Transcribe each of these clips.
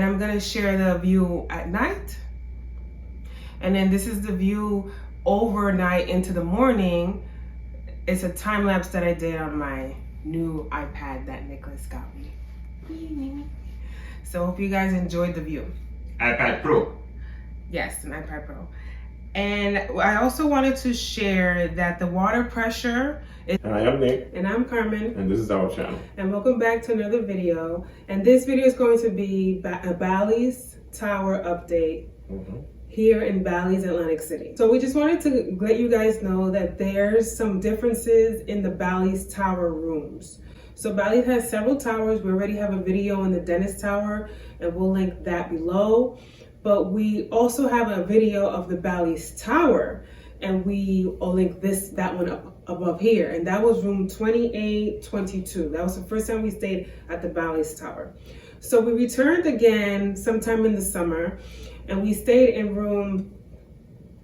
I'm gonna share the view at night. And then this is the view overnight into the morning. It's a time lapse that I did on my new iPad that Nicholas got me. So hope you guys enjoyed the view. iPad Pro. Yes, an iPad Pro. And I also wanted to share that the water pressure is... And I am Nick. And I'm Carmen. And this is our channel. And welcome back to another video. And this video is going to be a Bally's Tower update here in Bally's, Atlantic City. So we just wanted to let you guys know that there's some differences in the Bally's Tower rooms. So Bally has several towers. We already have a video on the Dentist Tower, and we'll link that below. But we also have a video of the Bally's Tower, and we'll link that one up above here. And that was room 2822. That was the first time we stayed at the Bally's Tower. So we returned again sometime in the summer, and we stayed in room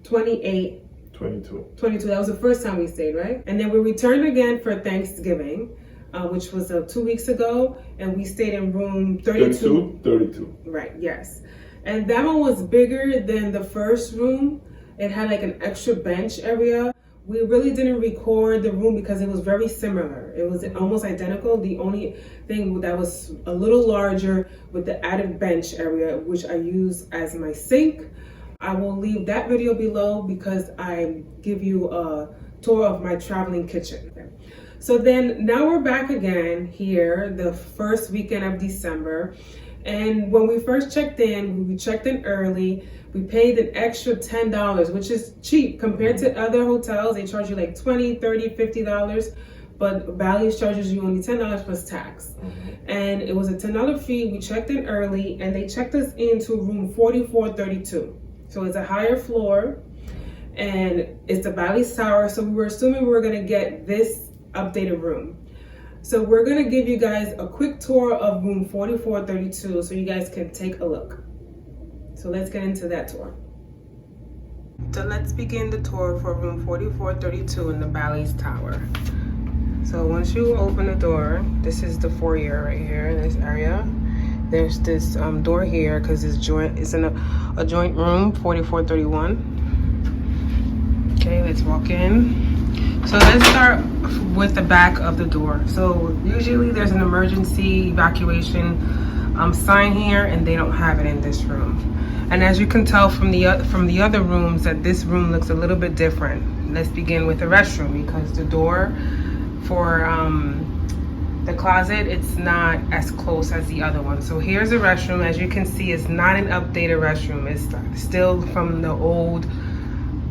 22. That was the first time we stayed, right? And then we returned again for Thanksgiving, which was 2 weeks ago, and we stayed in room 32. Right, yes. And that one was bigger than the first room. It had like an extra bench area. We really didn't record the room because it was very similar. It was almost identical. The only thing that was a little larger with the added bench area, which I use as my sink. I will leave that video below because I give you a tour of my traveling kitchen. So then now we're back again here, the first weekend of December. And when we first checked in, we checked in early. We paid an extra $10, which is cheap compared to other hotels. They charge you like $20, $30, $50, but Bally's charges you only $10 plus tax. And it was a $10 fee. We checked in early, and they checked us into room 4432. So it's a higher floor, and it's the Bally's Tower. So we were assuming we were gonna get this updated room. So we're gonna give you guys a quick tour of room 4432 so you guys can take a look. So let's get into that tour. So let's begin the tour for room 4432 in the Bally's Tower. So once you open the door, this is the foyer right here in this area. There's this door here because it's in a joint room, 4431. Okay, let's walk in. So let's start with the back of the door. So usually there's an emergency evacuation sign here, and they don't have it in this room. And as you can tell from the other rooms that this room looks a little bit different. Let's begin with the restroom, because the door for the closet, it's not as close as the other one. So here's the restroom. As you can see, it's not an updated restroom. It's still from the old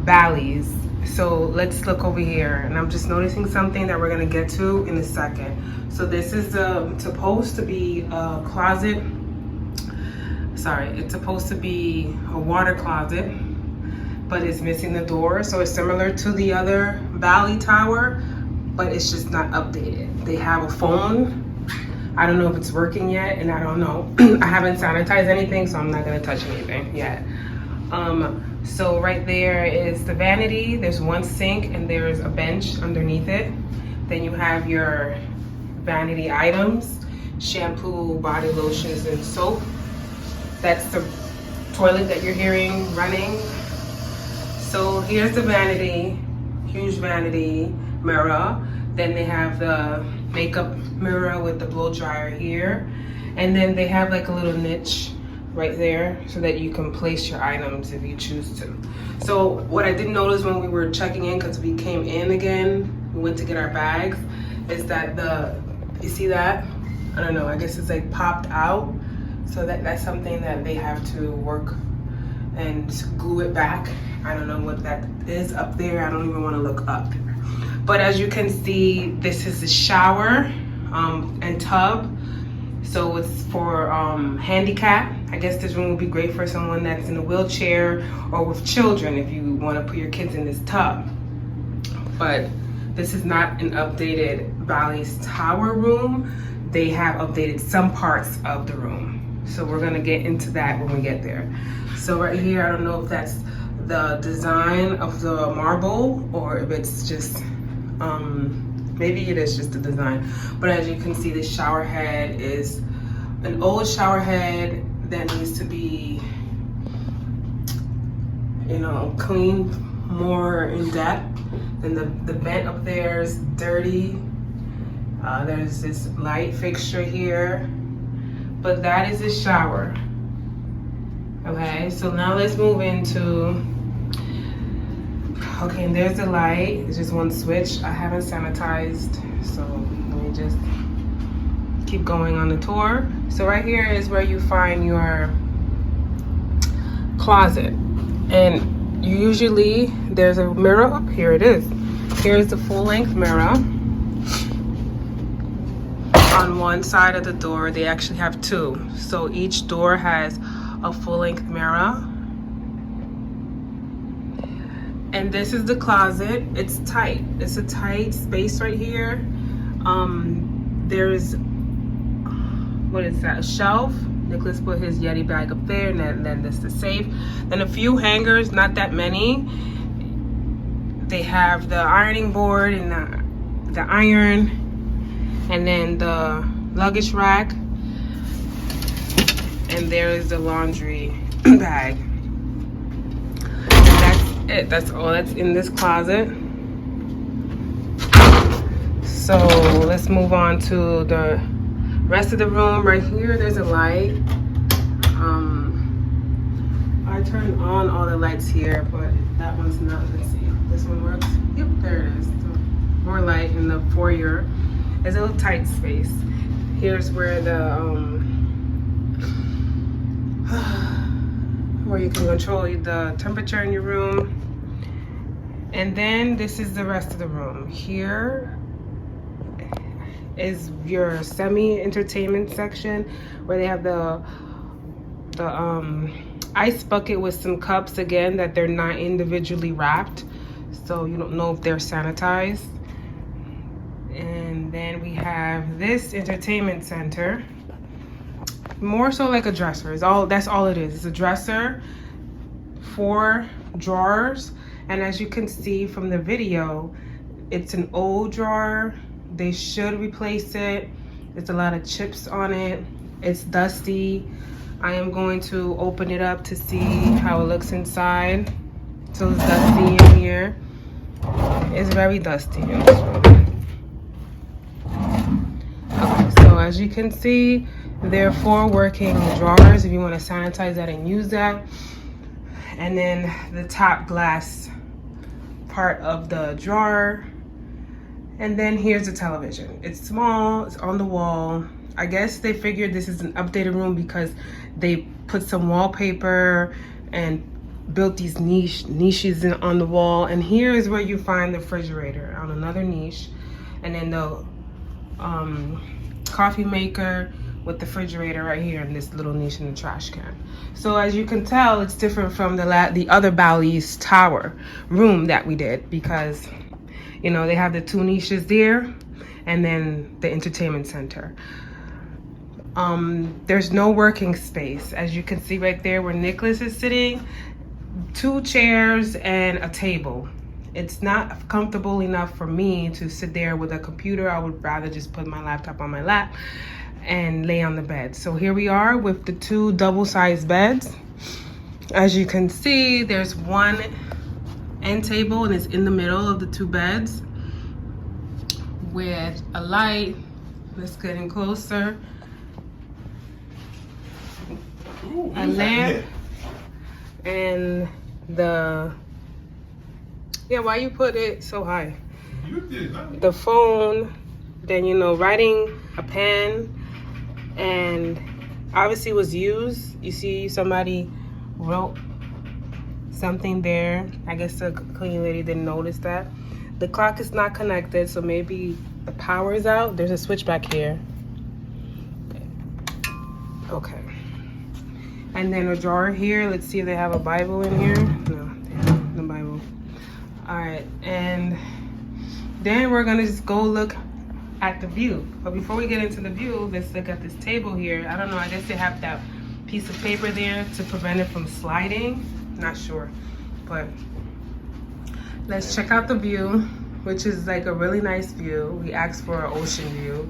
Bally's. So let's look over here, and I'm just noticing something that we're gonna get to in a second. So this is supposed to be a closet. Sorry, it's supposed to be a water closet, but it's missing the door. So it's similar to the other Bally Tower, but it's just not updated. They have a phone. I don't know if it's working yet, and I don't know. I haven't sanitized anything, so I'm not gonna touch anything yet. So right there is the vanity. There's one sink and there's a bench underneath it. Then you have your vanity items, shampoo, body lotions, and soap. That's the toilet that you're hearing running. So here's the vanity, huge vanity mirror. Then they have the makeup mirror with the blow dryer here. And then they have like a little niche right there so that you can place your items if you choose to. So what I did notice when we were checking in, because we came in again, we went to get our bags, is that you see that? I don't know, I guess it's like popped out. So that's something that they have to work and glue it back. I don't know what that is up there. I don't even want to look up. But as you can see, this is the shower and tub. So it's for handicap. I guess this room would be great for someone that's in a wheelchair or with children if you want to put your kids in this tub. But this is not an updated Bally's Tower room. They have updated some parts of the room. So we're gonna get into that when we get there. So right here, I don't know if that's the design of the marble or if it's just, maybe it is just the design. But as you can see, the shower head is an old shower head that needs to be, you know, cleaned more in depth. And the vent up there is dirty. There's this light fixture here, but that is a shower. Okay, so now let's move into, okay, and there's the light. It's just one switch. I haven't sanitized, so let me just keep going on the tour. So right here is where you find your closet, and usually there's a mirror up here. It is. Here's the full-length mirror. On one side of the door, they actually have two, so each door has a full-length mirror. And this is the closet. It's tight. It's a tight space right here. There's, what is that, a shelf. Nicholas put his Yeti bag up there, and then there's the safe. Then a few hangers, not that many. They have the ironing board and the iron, and then the luggage rack, and there is the laundry bag. And that's it. That's all that's in this closet. So let's move on to the rest of the room. Right here, there's a light. I turned on all the lights here, but that one's not. Let's see. This one works. Yep, there it is. So more light in the foyer. It's a little tight space. Here's where the where you can control the temperature in your room. And then this is the rest of the room. Here is your semi-entertainment section, where they have the ice bucket with some cups, again, that they're not individually wrapped, so you don't know if they're sanitized. And then we have this entertainment center, more so like a dresser. That's all it is. It's a dresser, 4 drawers, and as you can see from the video, it's an old drawer. They should replace it. There's a lot of chips on it. It's dusty. I am going to open it up to see how it looks inside. So it's dusty in here. It's very dusty in this room. Okay, so as you can see, there are 4 working drawers if you want to sanitize that and use that. And then the top glass part of the drawer. And then here's the television. It's small, it's on the wall. I guess they figured this is an updated room because they put some wallpaper and built these niches on the wall. And here is where you find the refrigerator on another niche. And then the coffee maker with the refrigerator right here in this little niche in the trash can. So as you can tell, it's different from the other Ballys Tower Room that we did, because you know, they have the 2 niches there and then the entertainment center. There's no working space. As you can see right there where Nicholas is sitting, 2 chairs and a table. It's not comfortable enough for me to sit there with a computer. I would rather just put my laptop on my lap and lay on the bed. So here we are with the 2 double-sized beds. As you can see, there's 1 end table, and it's in the middle of the 2 beds with a light. Let's get in closer. Ooh, a lamp and why you put it so high? You did, huh? The phone, then you know, writing, a pen, and obviously was used. You see somebody wrote something there. I guess the cleaning lady didn't notice that. The clock is not connected, so maybe the power is out. There's a switch back here. Okay. And then a drawer here. Let's see if they have a Bible in here. No, they have no Bible. All right, and then we're gonna just go look at the view. But before we get into the view, let's look at this table here. I don't know, I guess they have that piece of paper there to prevent it from sliding. Not sure, but let's check out the view, which is like a really nice view. We asked for an ocean view.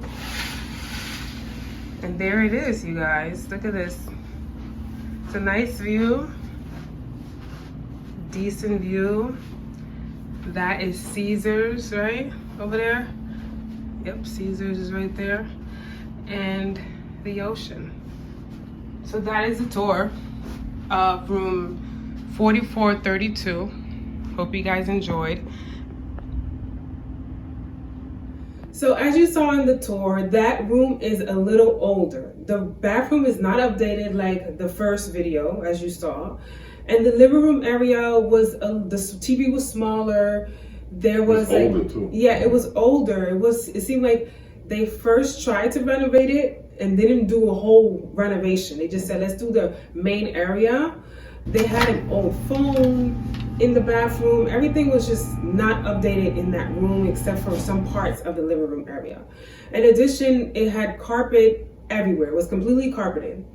And there it is, you guys. Look at this. a nice view. Decent view. That is Caesars, right? Over there. Yep, Caesars is right there. And the ocean. So that is the tour of room 4432. Hope you guys enjoyed. So as you saw in the tour, that room is a little older. The bathroom is not updated like the first video, as you saw. And the living room area was, the TV was smaller. There was like, older too. Yeah, it was older. It seemed like they first tried to renovate it and didn't do a whole renovation. They just said, let's do the main area. They had an old phone in the bathroom. Everything was just not updated in that room except for some parts of the living room area. In addition, it had carpet everywhere. It was completely carpeted.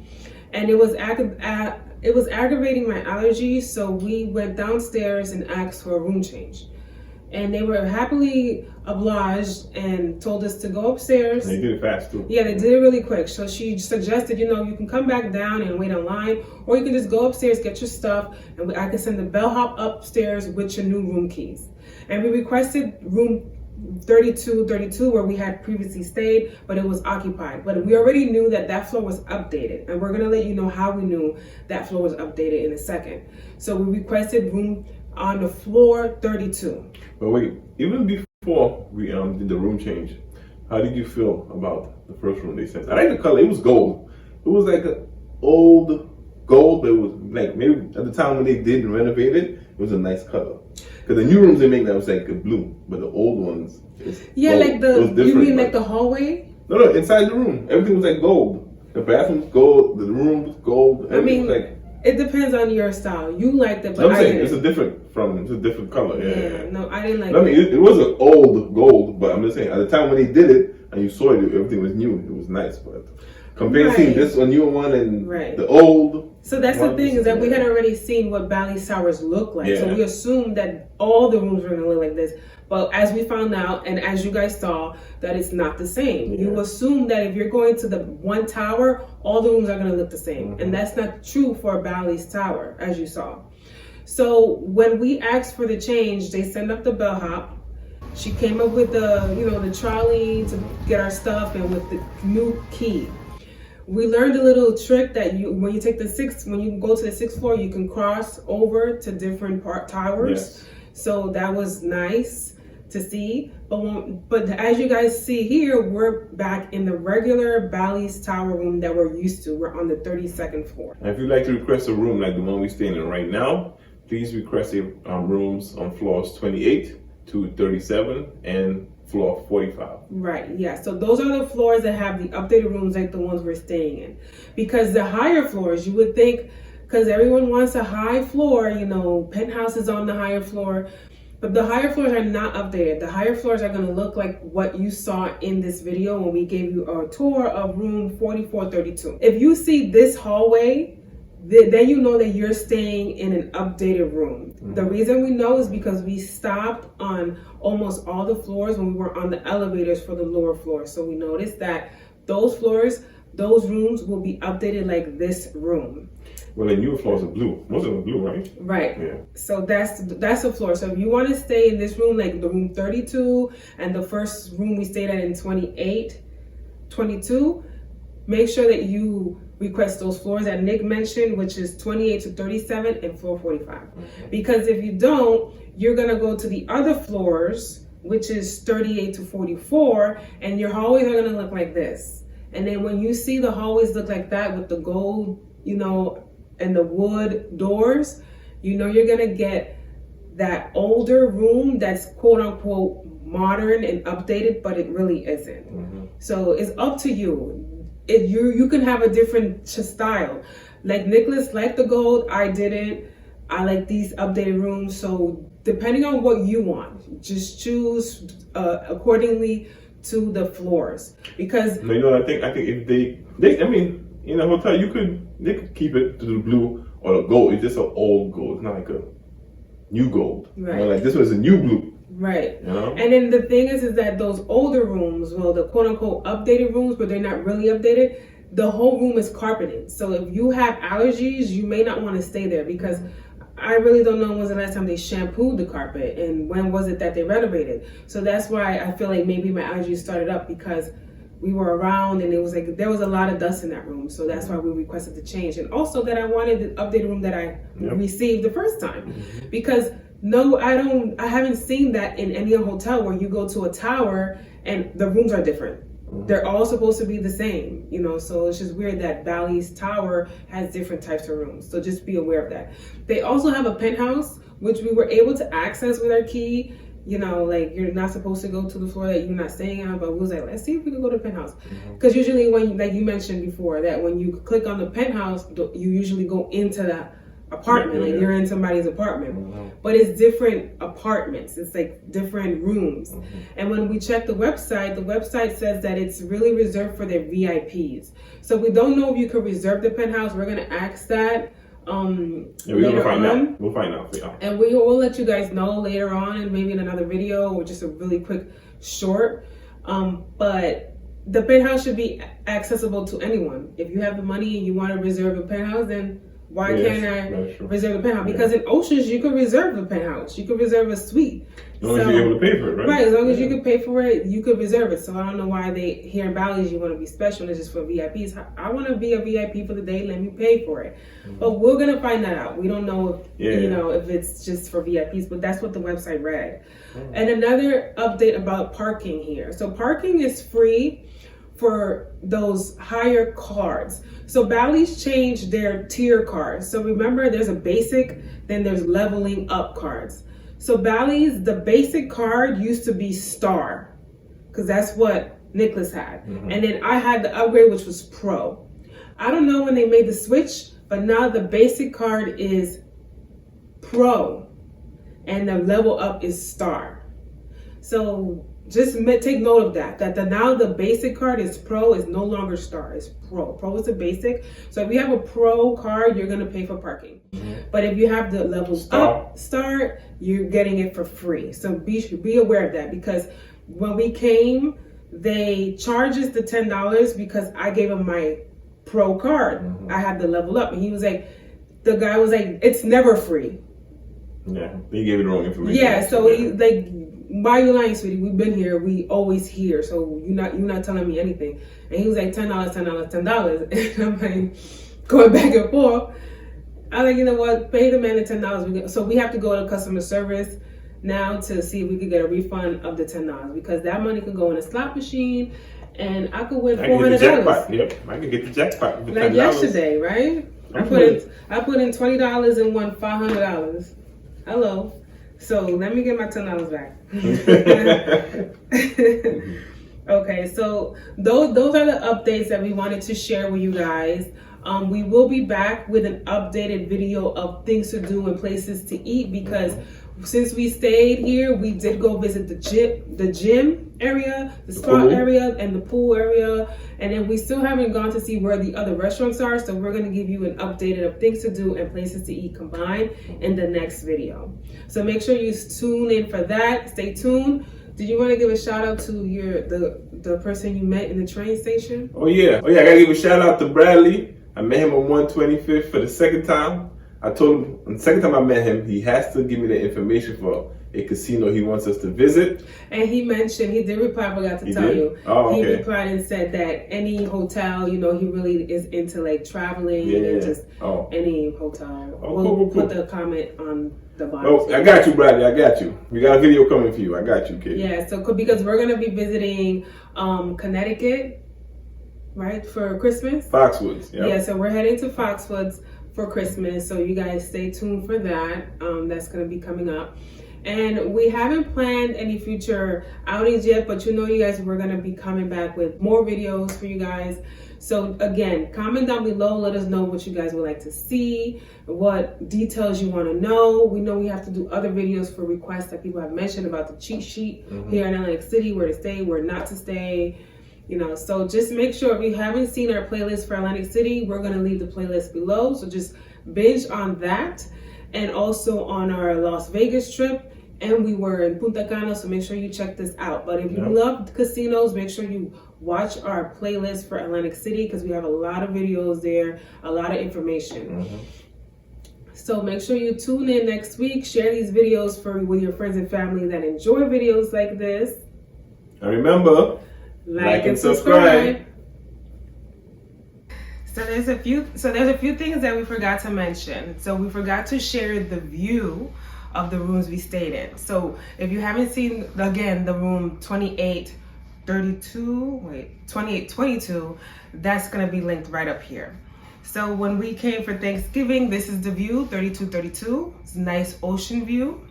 And it was aggravating my allergies, so we went downstairs and asked for a room change. And they were happily obliged and told us to go upstairs. They did it fast too. Yeah, they did it really quick. So she suggested, you can come back down and wait online, or you can just go upstairs, get your stuff, and I can send the bellhop upstairs with your new room keys. And we requested room 3232 where we had previously stayed, but it was occupied. But we already knew that floor was updated, and we're gonna let you know how we knew that floor was updated in a second. So we requested room on the floor 32. But wait, even before we did the room change, how did you feel about the first room they sent? I like the color. It was gold. It was like an old gold, but it was like maybe at the time when they did renovate it, it was a nice color. Because the new rooms they make that was like a blue, but the old ones, yeah, gold. Like you mean like the hallway? No, inside the room, everything was like gold. The bathroom's gold, the room was gold. I mean, was like, it depends on your style. You liked it, but I'm saying didn't. it's a different color. Yeah. No, I didn't like I mean, it was an old gold, but I'm just saying at the time when they did it and you saw it, everything was new. It was nice, but compared to seeing this new one and the old. So that's the thing is that we had already seen what Ballys Towers look like. Yeah. So we assumed that all the rooms were going to look like this. But as we found out, and as you guys saw, that it's not the same. Yeah. You assume that if you're going to the one tower, all the rooms are going to look the same. Mm-hmm. And that's not true for Ballys Tower, as you saw. So when we asked for the change, they sent up the bellhop. She came up with the trolley to get our stuff and with the new key. We learned a little trick that when you go to the sixth floor, you can cross over to different towers. Yes. So that was nice to see. But as you guys see here, we're back in the regular Ballys Tower Room that we're used to. We're on the 32nd floor. And if you'd like to request a room like the one we're staying in right now, please request rooms on floors 28 to 37 and floor 45. Right, yeah. So those are the floors that have the updated rooms like the ones we're staying in. Because the higher floors, you would think, because everyone wants a high floor, Penthouse is on the higher floor, but the higher floors are not updated. The higher floors are going to look like what you saw in this video when we gave you a tour of room 4432. If you see this hallway, then you know that you're staying in an updated room. Mm-hmm. The reason we know is because we stopped on almost all the floors when we were on the elevators for the lower floors. So we noticed that those rooms will be updated like this room. Well, the newer floors are blue. Most of them are blue, right? Right. Yeah. So that's the floor. So if you want to stay in this room, like the room 32 and the first room we stayed at in 22, make sure that you request those floors that Nick mentioned, which is 28 to 37 and floor 45. Okay. Because if you don't, you're going to go to the other floors, which is 38 to 44, and your hallways are going to look like this. And then when you see the hallways look like that with the gold, and the wood doors, you're going to get that older room that's quote unquote modern and updated, but it really isn't. Mm-hmm. So it's up to you. If you can have a different style. Like Nicholas liked the gold, I didn't. I like these updated rooms. So depending on what you want, just choose accordingly to the floors. Because I think if they in a hotel they could keep it to the blue or the gold. It's just an old gold. It's not like a new gold. Right. Like this was a new blue. Right. And then the thing is that those older rooms, well, the quote unquote updated rooms, but they're not really updated, the whole room is carpeted. So if you have allergies, you may not want to stay there, because I really don't know when was the last time they shampooed the carpet and when was it that they renovated. So that's why I feel like maybe my allergies started up, because we were around and it was like there was a lot of dust in that room. So that's why we requested the change. And also that I wanted the updated room that I received the first time. Because no, I haven't seen that in any hotel where you go to a tower and the rooms are different. They're all supposed to be the same, you know, so it's just weird that Bally's Tower has different types of rooms. So just be aware of that. They also have a penthouse, which we were able to access with our key. You know, like you're not supposed to go to the floor that you're not staying on, but we was like, let's see if we can go to the penthouse. Because usually when, like you mentioned before, that when you click on the penthouse, you usually go into that apartment, like you're in somebody's apartment, but it's different apartments, it's like different rooms. And when we check the website says that it's really reserved for their VIPs. So we don't know if you could reserve the penthouse. We're gonna ask that we're gonna find out. We'll find out for y'all, and we will let you guys know later on, and maybe in another video or just a really quick short. But the penthouse should be accessible to anyone. If you have the money and you want to reserve a penthouse, then why can't I reserve the penthouse? Because in Oceans, you could reserve the penthouse. You could reserve a suite. As long as you're able to pay for it, right? Right, as long as you can pay for it, you could reserve it. So I don't know why here in Bally's, you want to be special and it's just for VIPs. I want to be a VIP for the day, let me pay for it. But we're going to find that out. We don't know if, you know, if it's just for VIPs, but that's what the website read. And another update about parking here. So parking is free for those higher cards. So Bally's changed their tier cards. So remember, there's a basic, then there's leveling up cards. So Bally's, the basic card used to be Star, because that's what Nicholas had. And then I had the upgrade, which was Pro. I don't know when they made the switch, but now the basic card is Pro and the level up is Star. So just take note of that now the basic card is Pro, is no longer Star, it's Pro. Pro is the basic. So if you have a Pro card, you're gonna pay for parking. But if you have the levels up Star, you're getting it for free. So be aware of that, because when we came, they charged us the $10 because I gave him my Pro card. I had the level up, and he was like, the guy was like, it's never free. Yeah, they gave you the wrong information. Yeah, so he like, why are you lying, sweetie? We've been here. We always here. So you're not telling me anything. And he was like, $10, $10, $10. And I'm like, going back and forth. I'm like, you know what? Pay the man the $10. So we have to go to customer service now to see if we could get a refund of the $10, because that money could go in a slot machine, and I could win $400. Yep, I could get the jackpot. Like yesterday, right? I put in $20 and won $500. Hello. So let me get my $10 back. Okay, so those are the updates that we wanted to share with you guys. We will be back with an updated video of things to do and places to eat, because since we stayed here, we did go visit the gym area, the spa area, and the pool area, and then we still haven't gone to see where the other restaurants are. So we're going to give you an updated of things to do and places to eat combined in the next video. So make sure you tune in for that. Stay tuned. Did you want to give a shout out to the person you met in the train station? Oh yeah, I gotta give a shout out to Bradley. I met him on 125th for the second time. I told him on the second time I met him, he has to give me the information for a casino he wants us to visit. And he did reply, I forgot to tell you. Oh, okay. He replied and said that any hotel, you know, he really is into like traveling and just any hotel. We'll put the comment on the bottom. Oh, I got you, Bradley. I got you. We got a video coming for you. I got you, kid. Yeah, so because we're going to be visiting Connecticut, right, for Christmas. Foxwoods, yeah. So we're heading to Foxwoods for Christmas, so you guys stay tuned for that. That's going to be coming up. And we haven't planned any future outings yet, but you know, you guys, we're going to be coming back with more videos for you guys. So again, comment down below, let us know what you guys would like to see, what details you want to know. We know we have to do other videos for requests that people have mentioned about the cheat sheet here in Atlantic City, where to stay, where not to stay. You know, so just make sure, if you haven't seen our playlist for Atlantic City, we're going to leave the playlist below. So just binge on that, and also on our Las Vegas trip. And we were in Punta Cana, so make sure you check this out. But if you love casinos, make sure you watch our playlist for Atlantic City because we have a lot of videos there, a lot of information. So make sure you tune in next week. Share these videos with your friends and family that enjoy videos like this. And remember, like and subscribe. So there's a few things that we forgot to mention. So we forgot to share the view of the rooms we stayed in. So if you haven't seen, again, the room 2822, that's gonna be linked right up here. So when we came for Thanksgiving, this is the view, 3232. It's a nice ocean view.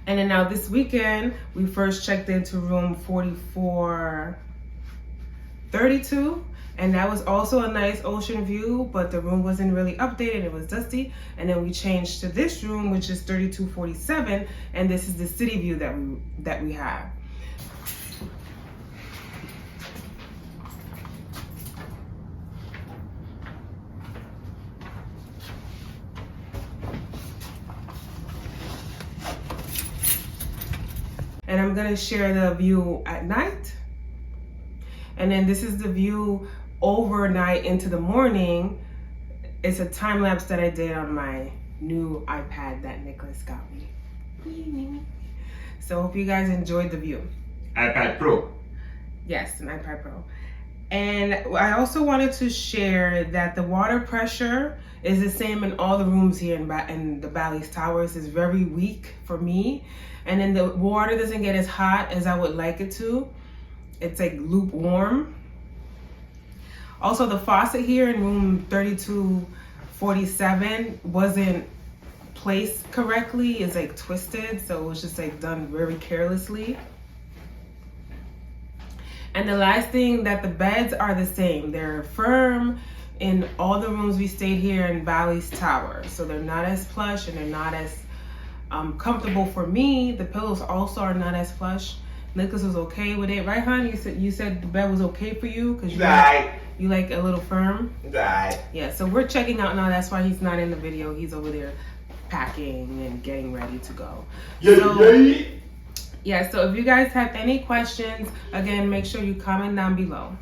And then now this weekend, we first checked into room 4432. And that was also a nice ocean view, but the room wasn't really updated, it was dusty. And then we changed to this room, which is 3247, and this is the city view that we have. And I'm gonna share the view at night. And then this is the view overnight into the morning. It's a time lapse that I did on my new iPad that Nicholas got me. So hope you guys enjoyed the view. iPad Pro. Yes, an iPad Pro. And I also wanted to share that the water pressure is the same in all the rooms here in the Ballys Towers. It's very weak for me. And then the water doesn't get as hot as I would like it to. It's like lukewarm. Also, the faucet here in room 3247 wasn't placed correctly. It's like twisted, so it was just like done very carelessly. And the last thing, that the beds are the same. They're firm in all the rooms we stayed here in Ballys Tower. So they're not as plush and they're not as comfortable for me. The pillows also are not as plush. Nicholas was okay with it, right, hon? You said the bed was okay for you because you like a little firm. Yeah. So we're checking out now. That's why he's not in the video. He's over there packing and getting ready to go. Yeah. So if you guys have any questions, again, make sure you comment down below.